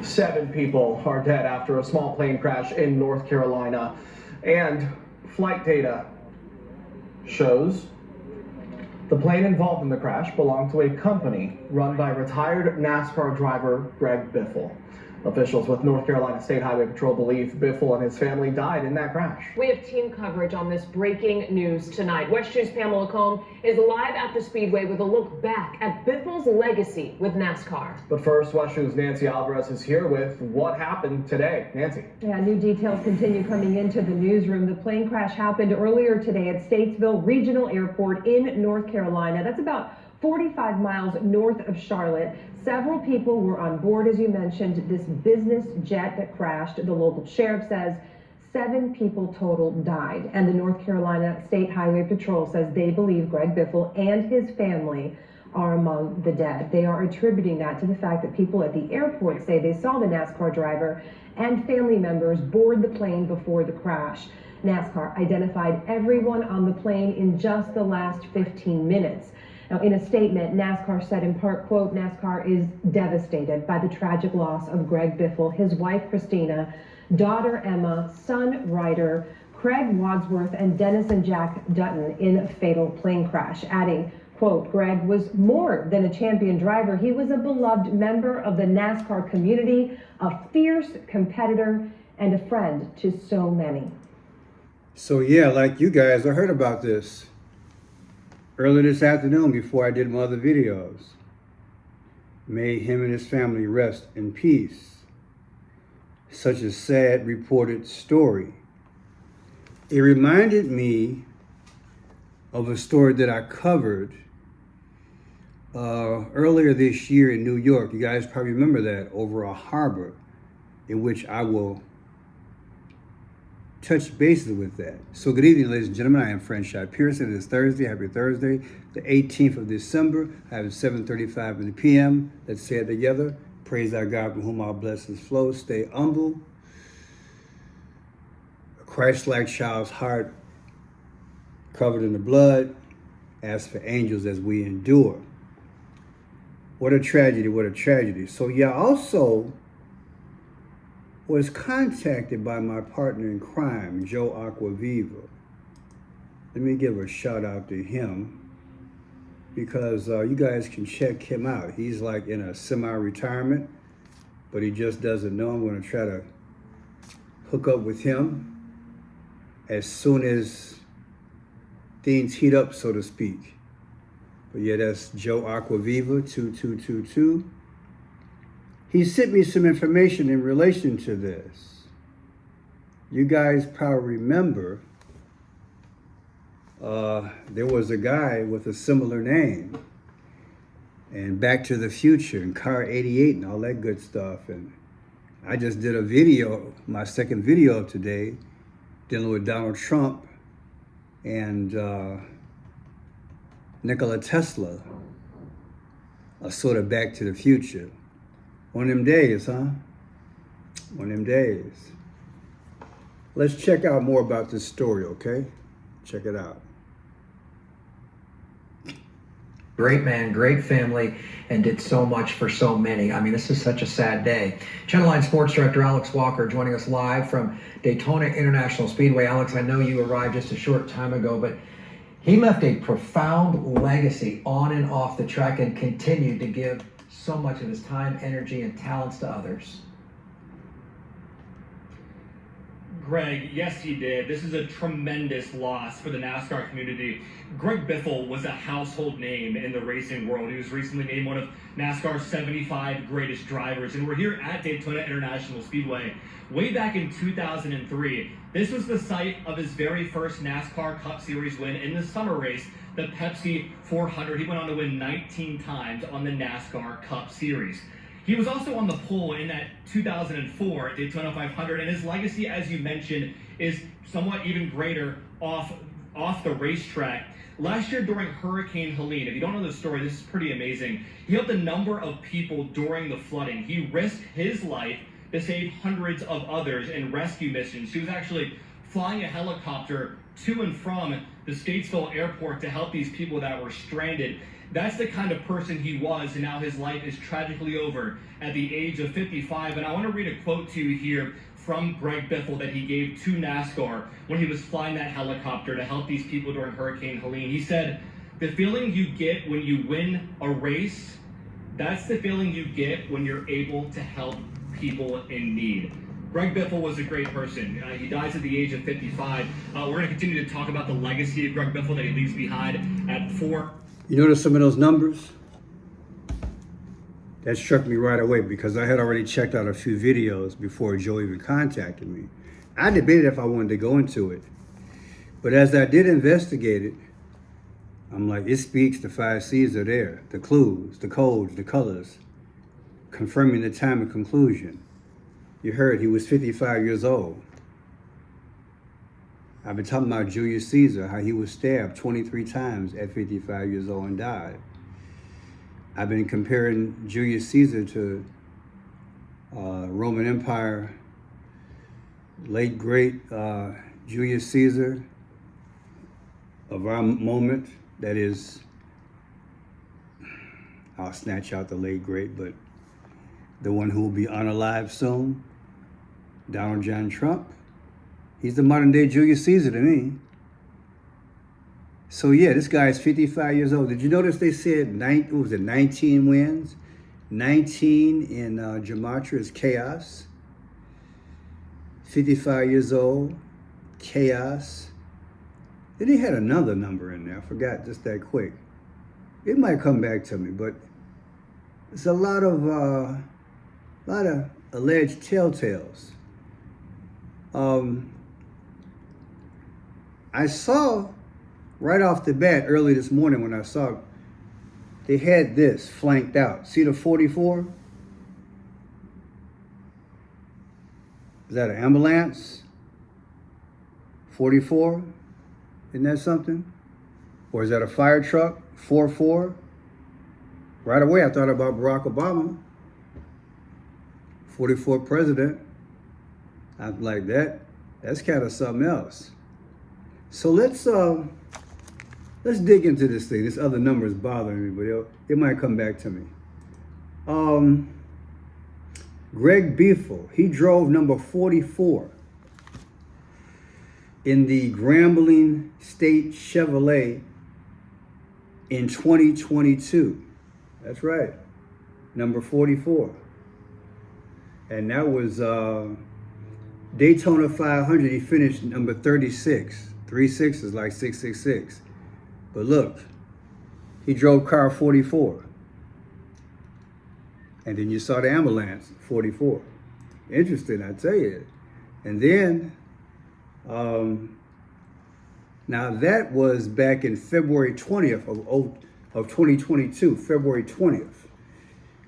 7 people are dead after a small plane crash in North Carolina. And flight data shows the plane involved in the crash belonged to a company run by retired NASCAR driver Greg Biffle. Officials with North Carolina State Highway Patrol believe Biffle and his family died in that crash. We have team coverage on this breaking news tonight. West 2's Pamela Combe is live at the Speedway with a look back at Biffle's legacy with NASCAR. But first, West 2's Nancy Alvarez is here with what happened today. Nancy. Yeah, new details continue coming into the newsroom. The plane crash happened earlier today at Statesville Regional Airport in North Carolina. That's about 45 miles north of Charlotte. Several people were on board, as you mentioned, this business jet that crashed. The local sheriff says 7 people total died, and the North Carolina State Highway Patrol says they believe Greg Biffle and his family are among the dead. They are attributing that to the fact that people at the airport say they saw the NASCAR driver and family members board the plane before the crash. NASCAR identified everyone on the plane in just the last 15 minutes. Now, in a statement, NASCAR said in part, quote, NASCAR is devastated by the tragic loss of Greg Biffle, his wife, Christina, daughter, Emma, son, Ryder, Craig Wadsworth, and Dennis and Jack Dutton in a fatal plane crash, adding, quote, Greg was more than a champion driver. He was a beloved member of the NASCAR community, a fierce competitor, and a friend to so many. So yeah, like you guys, I heard about this earlier this afternoon before I did my other videos. May him and his family rest in peace. Such a sad reported story. It reminded me of a story that I covered earlier this year in New York. You guys probably remember that, over a harbor, in which I will touch bases with that. So good evening, ladies and gentlemen. I am Franchise Pearson. It is Thursday. Happy Thursday, the 18th of December. I have 7:35 in the p.m. Let's say it together. Praise our God from whom our blessings flow. Stay humble. A Christ-like child's heart covered in the blood. Ask for angels as we endure. What a tragedy, what a tragedy. So yeah, also was contacted by my partner in crime, Joe Aquaviva. Let me give a shout out to him because you guys can check him out. He's like in a semi-retirement, but he just doesn't know. I'm gonna try to hook up with him as soon as things heat up, so to speak. But yeah, that's Joe Aquaviva, 2222. He sent me some information in relation to this. You guys probably remember there was a guy with a similar name, and Back to the Future and Car 88 and all that good stuff. And I just did a video, my second video of today, dealing with Donald Trump and Nikola Tesla, a sort of Back to the Future. One of them days, huh? One of them days. Let's check out more about this story, okay? Check it out. Great man, great family, and did so much for so many. I mean, this is such a sad day. Channel 9 Sports Director Alex Walker joining us live from Daytona International Speedway. Alex, I know you arrived just a short time ago, but he left a profound legacy on and off the track and continued to give so much of his time, energy, and talents to others. Greg, yes, he did. This is a tremendous loss for the NASCAR community. Greg Biffle was a household name in the racing world. He was recently named one of NASCAR's 75 greatest drivers, and we're here at Daytona International Speedway. Way back in 2003, this was the site of his very first NASCAR Cup Series win in the summer race, the Pepsi 400. He went on to win 19 times on the NASCAR Cup Series. He was also on the pole in that 2004 Daytona 500, and his legacy, as you mentioned, is somewhat even greater off the racetrack. Last year during Hurricane Helene, if you don't know the story, this is pretty amazing. He helped a number of people during the flooding. He risked his life to save hundreds of others in rescue missions. He was actually flying a helicopter to and from the Statesville airport to help these people that were stranded. That's the kind of person he was, and now his life is tragically over at the age of 55. And I want to read a quote to you here from Greg Biffle that he gave to NASCAR when he was flying that helicopter to help these people during Hurricane Helene. He said, "The feeling you get when you win a race, that's the feeling you get when you're able to help people in need." Greg Biffle was a great person. He dies at the age of 55. We're going to continue to talk about the legacy of Greg Biffle that he leaves behind at 4. You notice some of those numbers? That struck me right away because I had already checked out a few videos before Joe even contacted me. I debated if I wanted to go into it. But as I did investigate it, I'm like, it speaks, the 5 C's are there. The clues, the codes, the colors, confirming the time of conclusion. You heard he was 55 years old. I've been talking about Julius Caesar, how he was stabbed 23 times at 55 years old and died. I've been comparing Julius Caesar to Roman Empire, late great Julius Caesar of our moment. That is, I'll snatch out the late great, but the one who will be unalive soon, Donald John Trump. He's the modern day Julius Caesar to me. So yeah, this guy is 55 years old. Did you notice they said 19 wins? 19 in gematria is chaos. 55 years old, chaos. Then he had another number in there. I forgot just that quick. It might come back to me, but it's a lot of alleged telltales. I saw right off the bat early this morning when I saw they had this flanked out. See the 44? Is that an ambulance? 44? Isn't that something? Or is that a fire truck? 44? Right away I thought about Barack Obama. 44 president. I'm like, that's kind of something else. So let's dig into this thing. This other number is bothering me, but it might come back to me. Greg Biffle, he drove number 44 in the Grambling State Chevrolet in 2022. That's right, number 44. And that was Daytona 500, he finished number 36. 36 is like 666. But look, he drove car 44. And then you saw the ambulance, 44. Interesting, I tell you. And then, now that was back in February 20th of 2022, February 20th.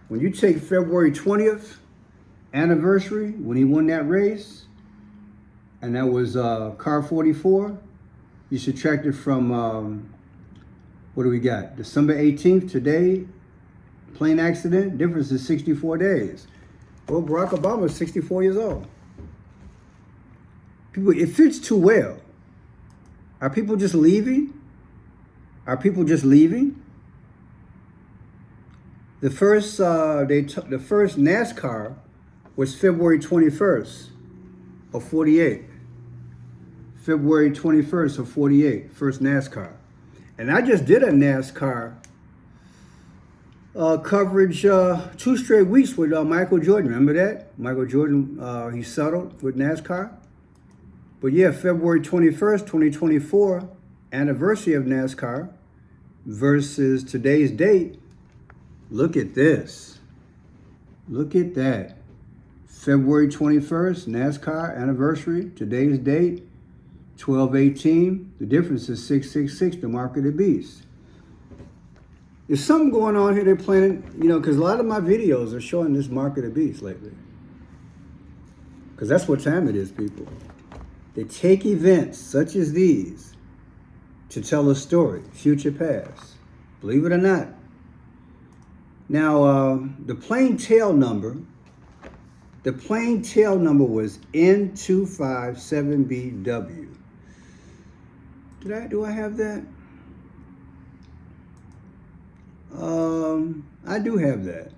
When you take February 20th anniversary, when he won that race, and that was car 44, you subtract it from, what do we got? December 18th, today, plane accident, difference is 64 days. Well, Barack Obama is 64 years old. People, it fits too well. Are people just leaving? Are people just leaving? The first NASCAR was February 21st of 48. February 21st of 48, first NASCAR. And I just did a NASCAR coverage 2 straight weeks with Michael Jordan. Remember that? Michael Jordan, he settled with NASCAR. But yeah, February 21st, 2024, anniversary of NASCAR versus today's date. Look at this. Look at that. February 21st, NASCAR anniversary, today's date, 12/18. The difference is 666, the mark of the beast. There's something going on here they're planning, because a lot of my videos are showing this mark of the beast lately. Because that's what time it is, people. They take events such as these to tell a story, future past. Believe it or not. Now, the plane tail number was N257BW. Do I have that? I do have that.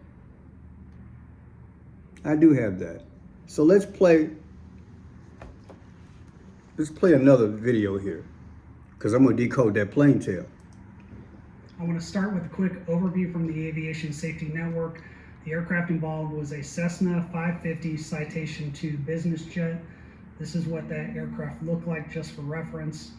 I do have that. So let's play another video here, because I'm going to decode that plane tail. I want to start with a quick overview from the Aviation Safety Network. The aircraft involved was a Cessna 550 Citation II business jet. This is what that aircraft looked like, just for reference.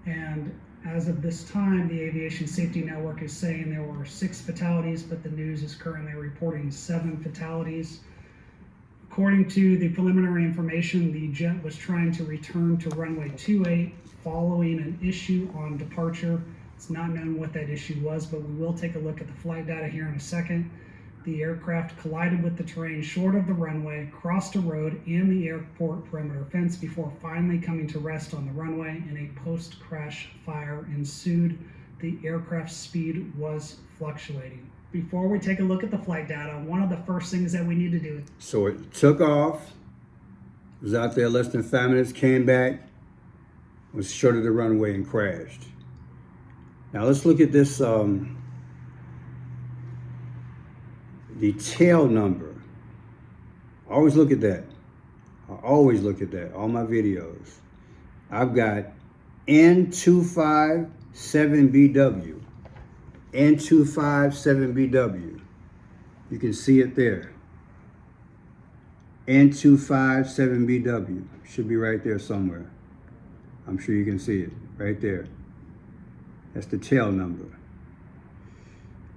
And as of this time, the Aviation Safety Network is saying there were 6 fatalities, but the news is currently reporting 7 fatalities. According to the preliminary information, the jet was trying to return to runway 28 following an issue on departure. It's not known what that issue was, but we will take a look at the flight data here in a second. The aircraft collided with the terrain short of the runway, crossed a road and the airport perimeter fence before finally coming to rest on the runway, and a post-crash fire ensued. The aircraft's speed was fluctuating. Before we take a look at the flight data, one of the first things that we need to do. So it took off, was out there less than 5 minutes, came back, was short of the runway and crashed. Now let's look at this, the tail number. Always look at that. I always look at that, all my videos. I've got N257BW. N257BW. You can see it there. N257BW. Should be right there somewhere. I'm sure you can see it right there. That's the tail number.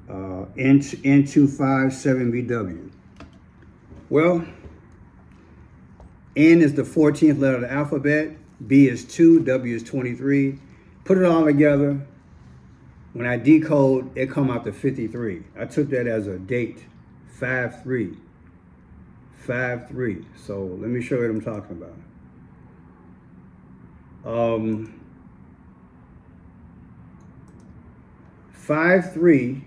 N257BW. Well, N is the 14th letter of the alphabet, B is 2, W is 23. Put it all together. When I decode, it come out to 53. I took that as a date, 5-3. 5-3. So let me show you what I'm talking about. 5-3.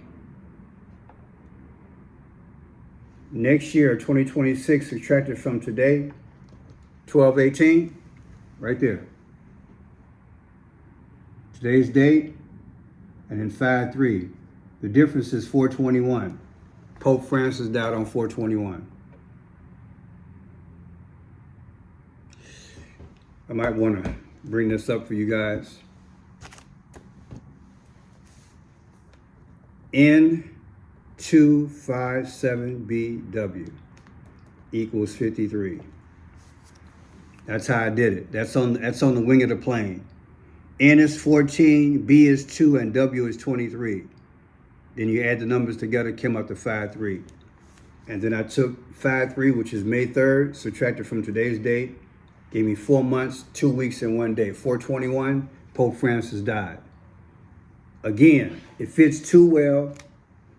Next year, 2026, subtracted from today, 12/18, right there. Today's date, and then 5-3. The difference is 4/21. Pope Francis died on 4/21. I might want to bring this up for you guys. N257BW equals 53. That's how I did it. That's on the wing of the plane. N is 14, B is 2, and W is 23. Then you add the numbers together, came up to 5-3. And then I took 5-3, which is May 3rd, subtracted from today's date, gave me 4 months, 2 weeks, and 1 day. 4/21, Pope Francis died. Again, it fits too well.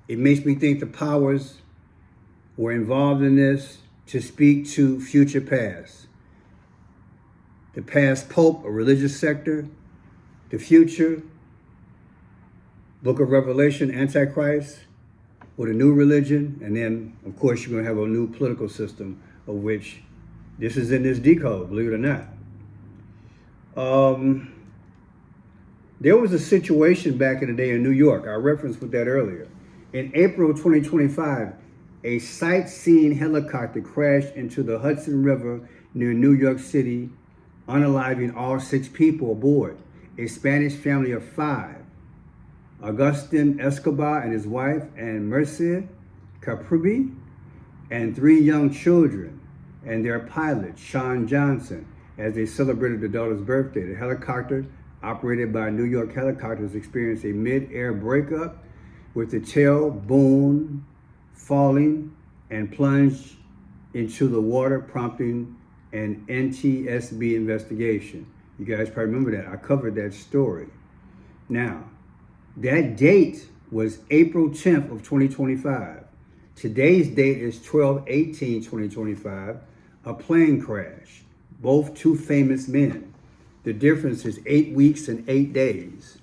It makes me think the powers were involved in this to speak to future past. The past Pope, a religious sector, the future, Book of Revelation, Antichrist, with a new religion, and then, of course, you're going to have a new political system, of which this is in this decode, believe it or not. There was a situation back in the day in New York. I referenced with that earlier. In April 2025, a sightseeing helicopter crashed into the Hudson River near New York City, unaliving all 6 people aboard. A Spanish family of 5, Agustin Escobar and his wife, and Mercer Capribi, and 3 young children, and their pilot, Sean Johnson, as they celebrated their daughter's birthday. The helicopter, operated by New York Helicopters, experienced a mid-air breakup with the tail boom falling and plunged into the water, prompting an NTSB investigation. You guys probably remember that. I covered that story. Now, that date was April 10th of 2025. Today's date is 12/18/2025, a plane crash. Both 2 famous men. The difference is 8 weeks and 8 days.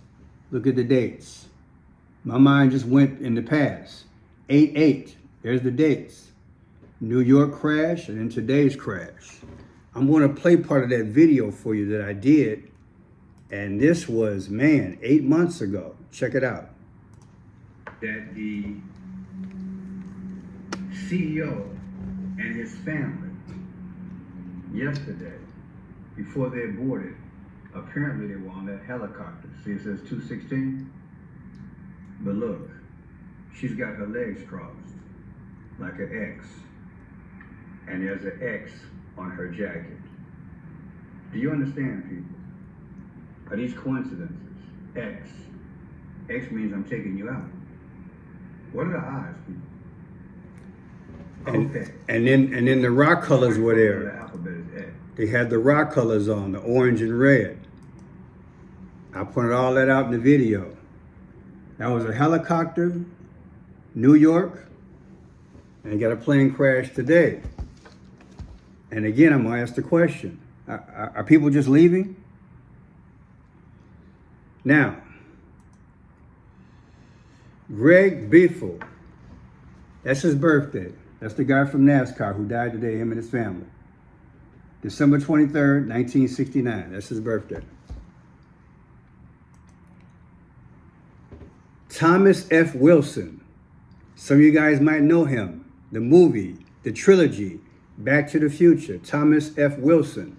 Look at the dates. My mind just went in the past. 8/8, there's the dates. New York crash and then today's crash. I'm going to play part of that video for you that I did And this was, man, 8 months ago. Check it out. That the CEO and his family, yesterday, before they boarded, apparently they were on that helicopter. See, it says 216. But look, she's got her legs crossed, like an X. And there's an X on her jacket. Do you understand, people? Are these coincidences? X. X means I'm taking you out. What are the odds, people? Okay. And then the rock colors were there. The alphabet is X. They had the rock colors on, the orange and red. I pointed all that out in the video. That was a helicopter, New York, and they got a plane crash today. And again, I'm gonna ask the question, are people just leaving? Now, Greg Biffle, that's his birthday. That's the guy from NASCAR who died today, him and his family. December 23rd, 1969, that's his birthday. Thomas F. Wilson, some of you guys might know him, the movie, the trilogy, Back to the Future, Thomas F. Wilson.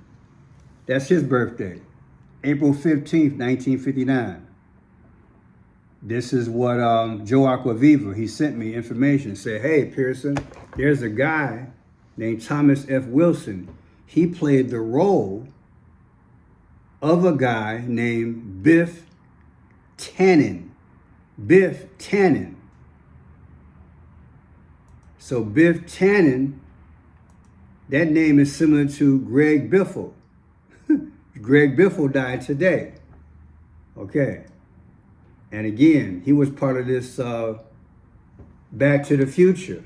That's his birthday, April 15th, 1959. This is what Joe Aquaviva, he sent me information, said, hey, Pearson, there's a guy named Thomas F. Wilson. He played the role of a guy named Biff Tannen. Biff Tannen. So Biff Tannen, that name is similar to Greg Biffle. Greg Biffle died today. Okay. And again, he was part of this Back to the Future.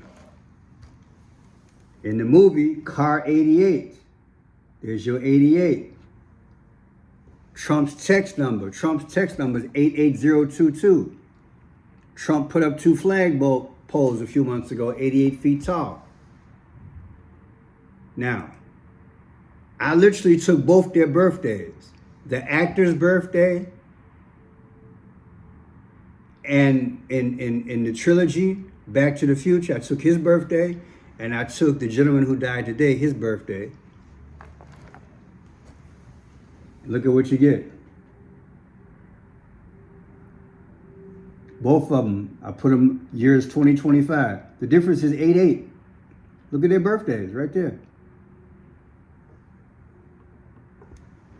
In the movie, Car 88. There's your 88. Trump's text number is 88022. Trump put up 2 flagpoles a few months ago, 88 feet tall. Now, I literally took both their birthdays, the actor's birthday and in the trilogy, Back to the Future, I took his birthday, and I took the gentleman who died today, his birthday. Look at what you get. Both of them, I put them years 2025. The difference is 88. Look at their birthdays right there.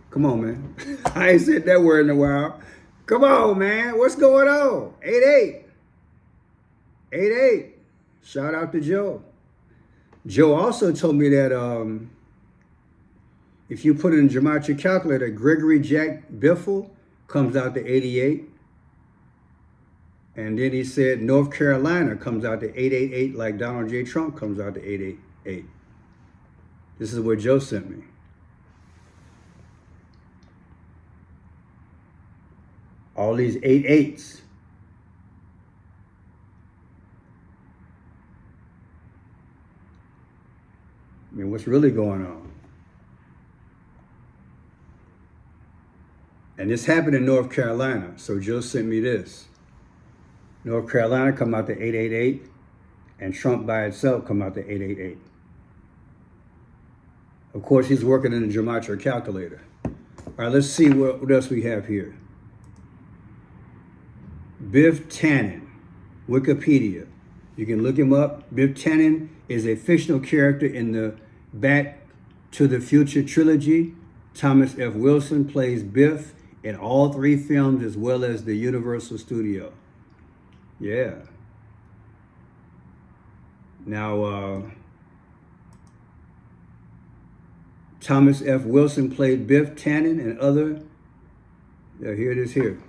Come on, man. I ain't said that word in a while. Come on, man. What's going on? 88. 88. Shout out to Joe. Joe also told me that if you put it in gematria calculator, Gregory Jack Biffle comes out to 88. And then he said North Carolina comes out to 888, like Donald J. Trump comes out to 888. This is what Joe sent me. All these 88s. I mean, what's really going on? And this happened in North Carolina, so Joe sent me this. North Carolina come out to 888, and Trump by itself come out to 888. Of course, he's working in the gematria calculator. All right, let's see what else we have here. Biff Tannen, Wikipedia. You can look him up. Biff Tannen is a fictional character in the Back to the Future trilogy. Thomas F. Wilson plays Biff in all 3 films as well as the Universal Studio. Yeah. Now, Thomas F. Wilson played Biff Tannen and other. Yeah, here it is here.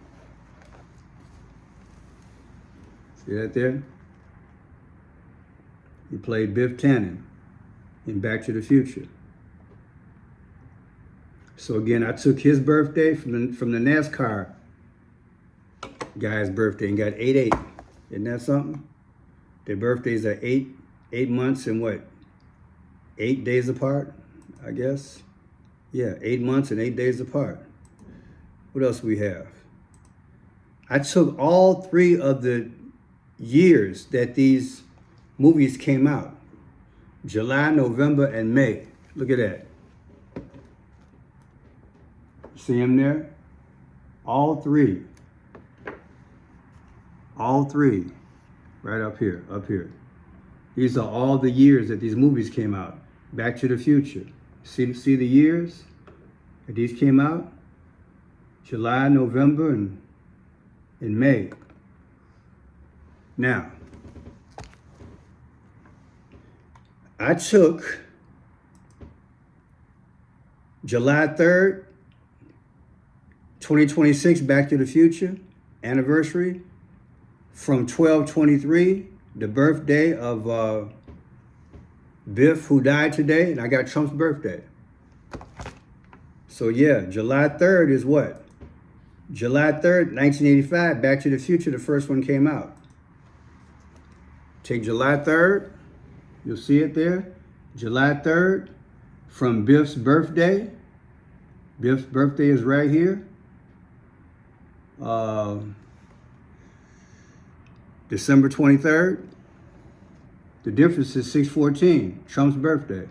See that there? He played Biff Tannen in Back to the Future. So again, I took his birthday from the NASCAR guy's birthday and got 88. Isn't that something? Their birthdays are 8 months and what? 8 days apart, I guess. Yeah, 8 months and 8 days apart. What else we have? I took all 3 of the years that these movies came out. July, November, and May. Look at that. See them there? All 3. All 3. Right up here, up here. These are all the years that these movies came out. Back to the Future. See the years that these came out? July, November, and May. Now, I took July 3rd, 2026, Back to the Future anniversary, from 12/23, the birthday of Biff, who died today, and I got Trump's birthday. So yeah, July 3rd is what? July 3rd, 1985, Back to the Future, the first one came out. Take July 3rd, you'll see it there. July 3rd, from Biff's birthday. Biff's birthday is right here. December 23rd. The difference is 6/14, Trump's birthday.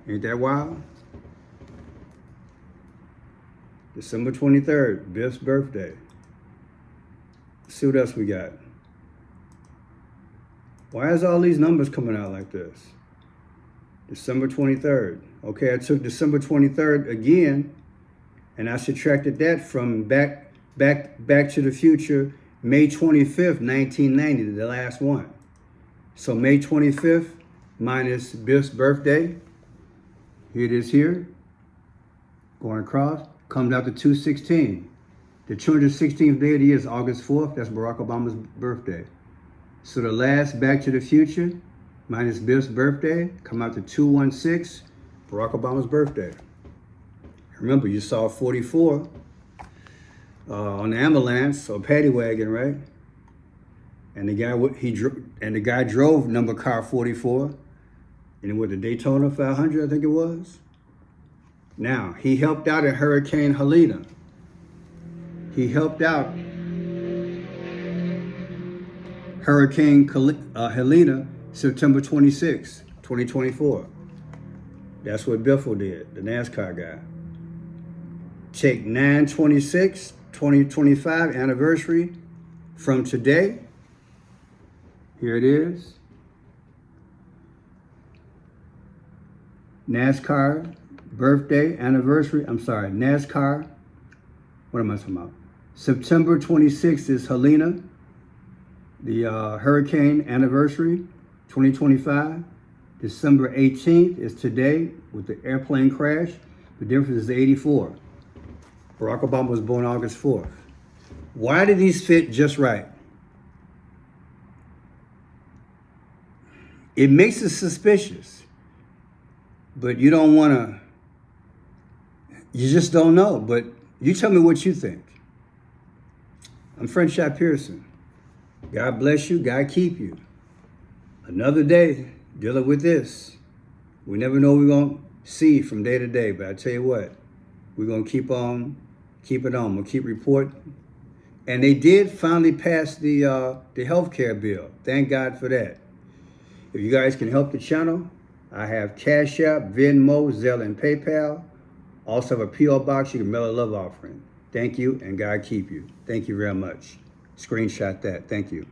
Ain't that wild? December 23rd, Biff's birthday. Let's see what else we got. Why is all these numbers coming out like this? December 23rd. Okay, I took December 23rd again, and I subtracted that from Back to the Future, May 25th, 1990, the last one. So May 25th minus Biff's birthday, here it is here, going across, comes out to 216. The 216th day of the year is August 4th, that's Barack Obama's birthday. So the last Back to the Future minus Biff's birthday come out to 216, Barack Obama's birthday. Remember, you saw 44 on the ambulance or paddy wagon, right? And the guy drove number car 44, and with the Daytona 500, I think it was. Now, he helped out at Hurricane Helena. He helped out Hurricane Helena, September 26, 2024. That's what Biffle did, the NASCAR guy. Take 9/26, 2025 anniversary from today. Here it is. NASCAR birthday anniversary. I'm sorry, NASCAR. What am I talking about? September 26th is Helena, the hurricane anniversary, 2025. December 18th is today with the airplane crash. The difference is 84. Barack Obama was born August 4th. Why did these fit just right? It makes us suspicious, but you don't want to, you just don't know. But you tell me what you think. I'm French Shot Pearson. God bless you, God keep you. Another day dealing with this. We never know what we're going to see from day to day, but I tell you what, we're going to keep it on. We'll keep reporting. And they did finally pass the healthcare bill. Thank God for that. If you guys can help the channel, I have Cash App, Venmo, Zelle, and PayPal. Also have a P.O. box you can mail a love offering. Thank you, and God keep you. Thank you very much. Screenshot that. Thank you.